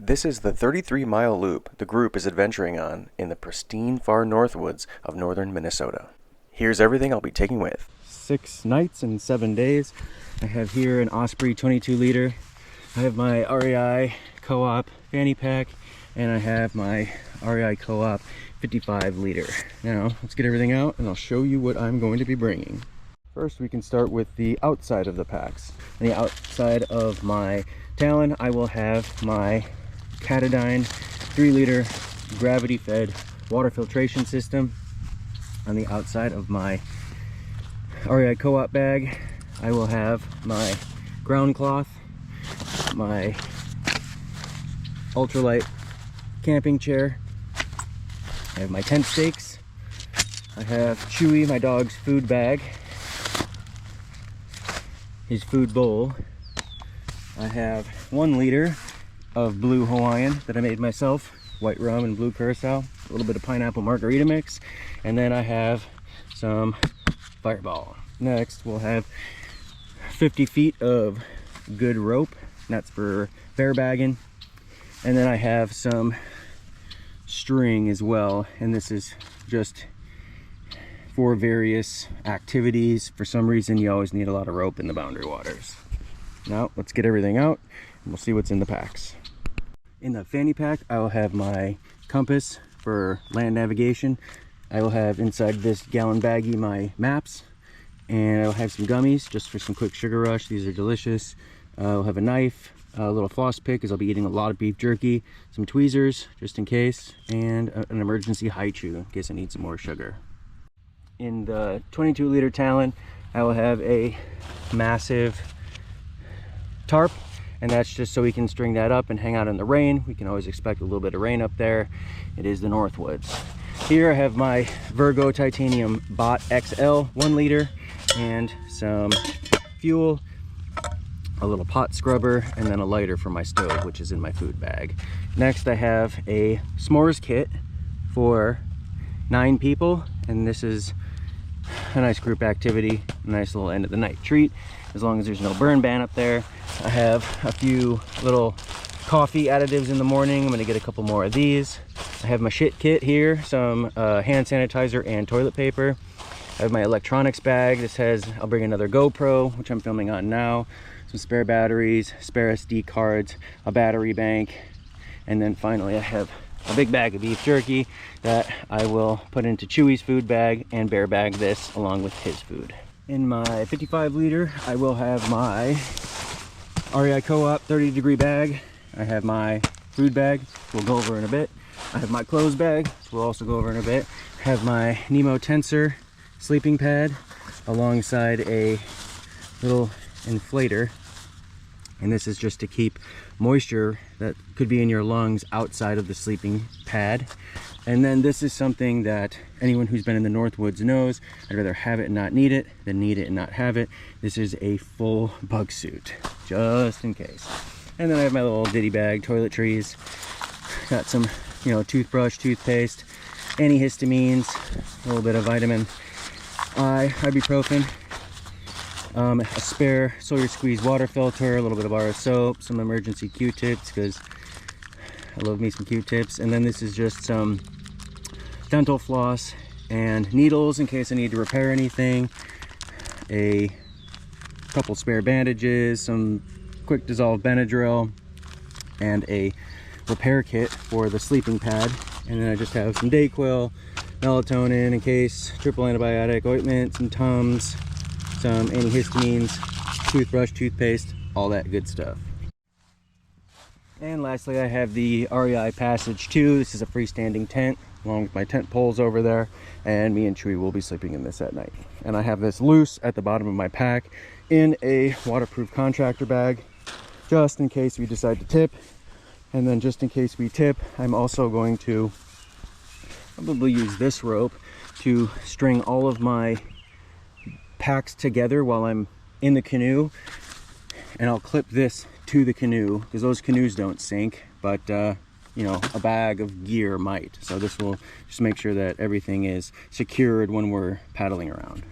This is the 33-mile loop the group is adventuring on in the pristine far northwoods of northern Minnesota. Here's everything I'll be taking with. 6 nights and 7 days. I have here an Osprey 22 liter. I have my REI Co-op Fanny Pack, and I have my REI Co-op 55 liter. Now, let's get everything out and I'll show you what I'm going to be bringing. First, we can start with the outside of the packs. On the outside of my Talon, I will have my Canoe 3 liter gravity fed water filtration system. On the outside of my REI Co-op bag, I will have my ground cloth, my ultralight camping chair, I have my tent stakes, I have Chewy, my dog's food bag, his food bowl, I have 1 liter of blue Hawaiian that I made myself, white rum and blue curacao, a little bit of pineapple margarita mix, and then I have some Fireball. Next, we'll have 50 feet of good rope, that's for bear bagging, and then I have some string as well, and this is just for various activities. For some reason, you always need a lot of rope in the boundary waters. Now, let's get everything out and we'll see what's in the packs. In the fanny pack, I will have my compass for land navigation. I will have inside this gallon baggie my maps, and I'll have some gummies just for some quick sugar rush. These are delicious. I'll have a knife, a little floss pick because I'll be eating a lot of beef jerky, some tweezers just in case, and an emergency high chew in case I need some more sugar. In the 22 liter Talon, I will have a massive tarp, and that's just so we can string that up and hang out in the rain. We can always expect a little bit of rain up there. It is the Northwoods. Here I have my Virgo Titanium Bot XL 1 liter and some fuel, a little pot scrubber, and then a lighter for my stove, which is in my food bag. Next, I have a s'mores kit for 9 people, and this is a nice group activity, a nice little end of the night treat, as long as there's no burn ban up there. I have a few little coffee additives in the morning. I'm gonna get a couple more of these. I have my shit kit here, some hand sanitizer and toilet paper. I have my electronics bag. This has, I'll bring another GoPro, which I'm filming on now, some spare batteries, spare SD cards, a battery bank, and then finally I have a big bag of beef jerky that I will put into Chewy's food bag and bear bag this along with his food. In my 55 liter, I will have my REI Co-op 30 degree bag. I have my food bag, we'll go over in a bit. I have my clothes bag, we'll also go over in a bit. I have my Nemo Tensor sleeping pad alongside a little inflator, and this is just to keep moisture that could be in your lungs outside of the sleeping pad. And then this is something that anyone who's been in the Northwoods knows. I'd rather have it and not need it than need it and not have it. This is a full bug suit, just in case. And then I have my little ditty bag, Toiletries. Got some, you know, toothbrush, toothpaste, antihistamines, a little bit of vitamin I, ibuprofen, a spare Sawyer Squeeze water filter, a little bit of bar of soap, some emergency Q-tips because I love me some Q-tips, and then this is just some dental floss and needles in case I need to repair anything, a couple spare bandages, some quick dissolve Benadryl, and a repair kit for the sleeping pad. And then I just have some Dayquil, melatonin in case, triple antibiotic ointment, some Tums, some antihistamines, toothbrush, toothpaste, all that good stuff. And lastly, I have the REI Passage 2. This is a freestanding tent along with my tent poles over there, and me and Chewy will be sleeping in this at night. And I have this loose at the bottom of my pack in a waterproof contractor bag just in case we decide to tip. And then just in case we tip, I'm also going to probably use this rope to string all of my packs together while I'm in the canoe, and I'll clip this to the canoe because those canoes don't sink, but you know, a bag of gear might. So this will just make sure that everything is secured when we're paddling around.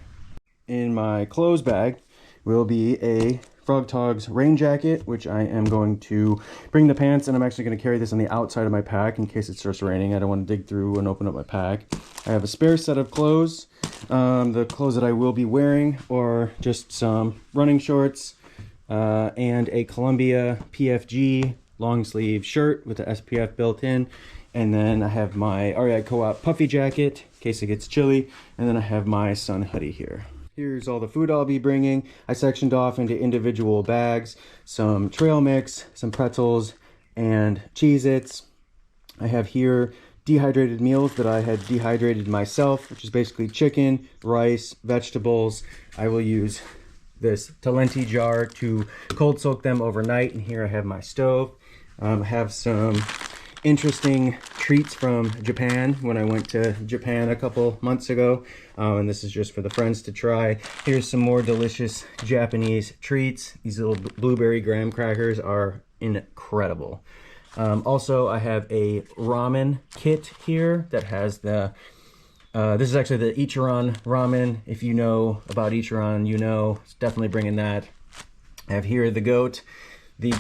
In my clothes bag will be a Frog Togs rain jacket, which I am going to bring the pants, and I'm actually going to carry this on the outside of my pack in case it starts raining. I don't want to dig through and open up my pack. I have a spare set of clothes. The clothes that I will be wearing are just some running shorts and a Columbia PFG long sleeve shirt with the SPF built in. And then I have my REI Co-op puffy jacket in case it gets chilly. And then I have my sun hoodie here. Here's all the food I'll be bringing. I sectioned off into individual bags, some trail mix, some pretzels, and Cheez-Its. I have here dehydrated meals that I had dehydrated myself, which is basically chicken, rice, vegetables. I will use this Talenti jar to cold soak them overnight. And here I have my stove. I have some interesting treats from Japan when I went to Japan a couple months ago, and this is just for the friends to try. Here's some more delicious Japanese treats. These little blueberry graham crackers are incredible. Also, I have a ramen kit here that has the this is actually the Ichiran ramen. If you know about Ichiran, you know, it's definitely bringing that. I have here the goat, the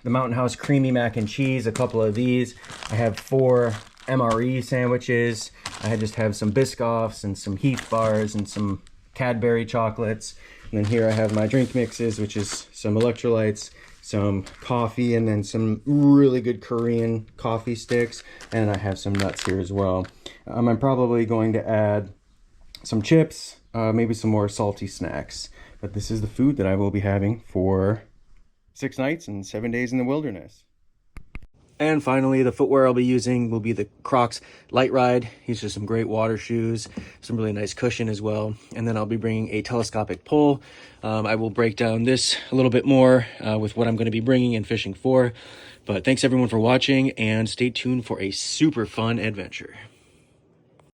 Mountain House creamy mac and cheese, a couple of these. I have 4 MRE sandwiches. I just have some Biscoffs and some Heath bars and some Cadbury chocolates. And then here I have my drink mixes, which is some electrolytes, some coffee, and then some really good Korean coffee sticks. And I have some nuts here as well. I'm probably going to add some chips, maybe some more salty snacks. But this is the food that I will be having for 6 nights and 7 days in the wilderness. And finally, the footwear I'll be using will be the Crocs Light Ride. These are some great water shoes, some really nice cushion as well. And then I'll be bringing a telescopic pole. I will break down this a little bit more with what I'm going to be bringing and fishing for. But thanks everyone for watching, and stay tuned for a super fun adventure.